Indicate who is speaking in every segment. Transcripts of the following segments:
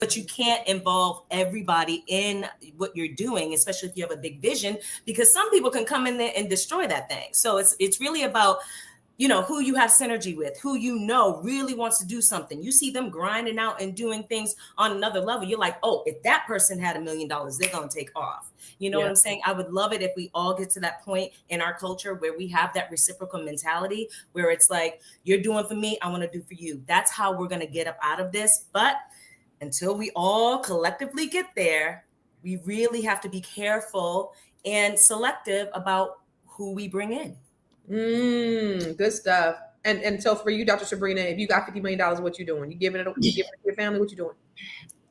Speaker 1: but you can't involve everybody in what you're doing, especially if you have a big vision, because some people can come in there and destroy that thing. So it's really about, you know, who you have synergy with, who you know really wants to do something. You see them grinding out and doing things on another level. You're like, oh, if that person had $1 million, they're going to take off. You know what I'm saying? I would love it if we all get to that point in our culture where we have that reciprocal mentality, where it's like, you're doing for me, I want to do for you. That's how we're going to get up out of this. But until we all collectively get there, we really have to be careful and selective about who we bring in.
Speaker 2: Good stuff. And so for you, Dr. Sabrina, if you got $50 million, what you doing? You giving it to your family? What you doing?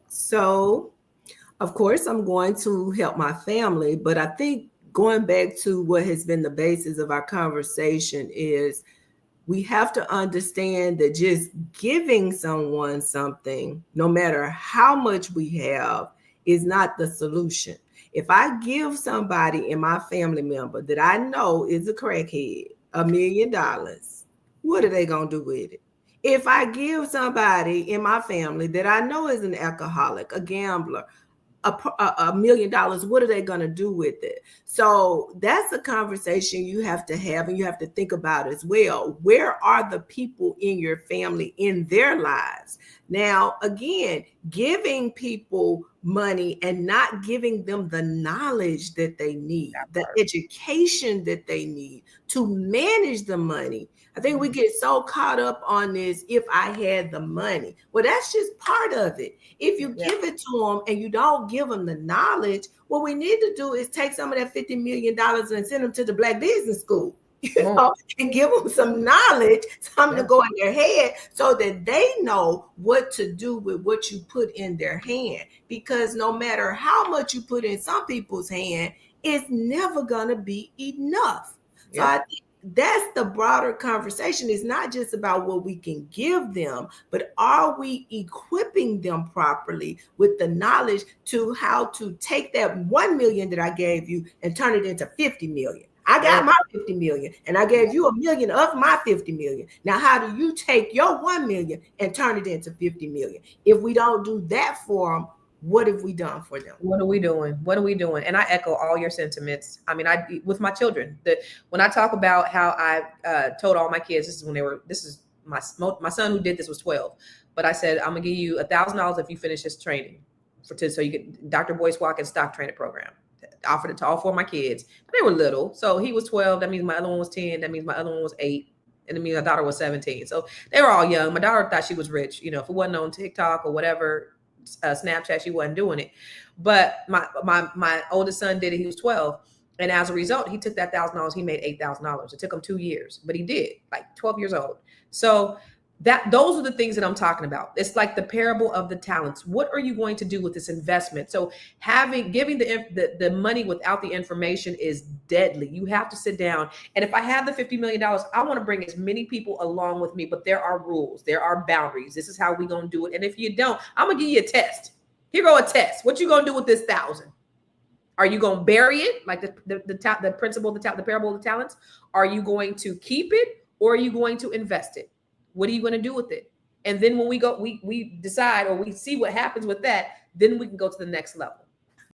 Speaker 3: So, of course, I'm going to help my family, but I think going back to what has been the basis of our conversation is we have to understand that just giving someone something, no matter how much we have, is not the solution. If I give somebody in my family member that I know is a crackhead $1 million, what are they going to do with it? If I give somebody in my family that I know is an alcoholic, a gambler, $1 million, what are they going to do with it? So that's a conversation you have to have, and you have to think about as well. Where are the people in your family in their lives? Now, again, giving people money and not giving them the knowledge that they need, the education that they need to manage the money. I think we get so caught up on this, if I had the money. Well, that's just part of it. If you give it to them and you don't give them the knowledge, what we need to do is take some of that $50 million and send them to the Black Business School. You know, and give them some knowledge, something to go in their head so that they know what to do with what you put in their hand. Because no matter how much you put in some people's hand, it's never going to be enough. So I think that's the broader conversation. It's not just about what we can give them, but are we equipping them properly with the knowledge to how to take that 1 million that I gave you and turn it into 50 million? I got my 50 million and I gave you 1 million of my 50 million. Now, how do you take your 1 million and turn it into 50 million? If we don't do that for them, what have we done for them?
Speaker 2: What are we doing? What are we doing? And I echo all your sentiments. I mean, with my children, when I talk about how I told all my kids, this is my son who did this was 12, but I said, I'm gonna give you $1,000 if you finish this training so you get Dr. Boyce Watkins stock trainer program. Offered it to all 4 of my kids. They were little. So he was 12. That means my other one was 10. That means my other one was 8. And it means my daughter was 17. So they were all young. My daughter thought she was rich. You know, if it wasn't on TikTok or whatever, Snapchat, she wasn't doing it. But my oldest son did it. He was 12. And as a result, he took that $1,000. He made $8,000. It took him 2 years, but he did, like 12 years old. So those are the things that I'm talking about. It's like the parable of the talents. What are you going to do with this investment? So giving the money without the information is deadly. You have to sit down. And if I have the $50 million, I want to bring as many people along with me, but there are rules. There are boundaries. This is how we're going to do it. And if you don't, I'm going to give you a test. Here go a test. What you going to do with this 1,000? Are you going to bury it? Like the principle, the parable of the talents? Are you going to keep it, or are you going to invest it? What are you going to do with it? And then when we decide, or we see what happens with that, then we can go to the next level.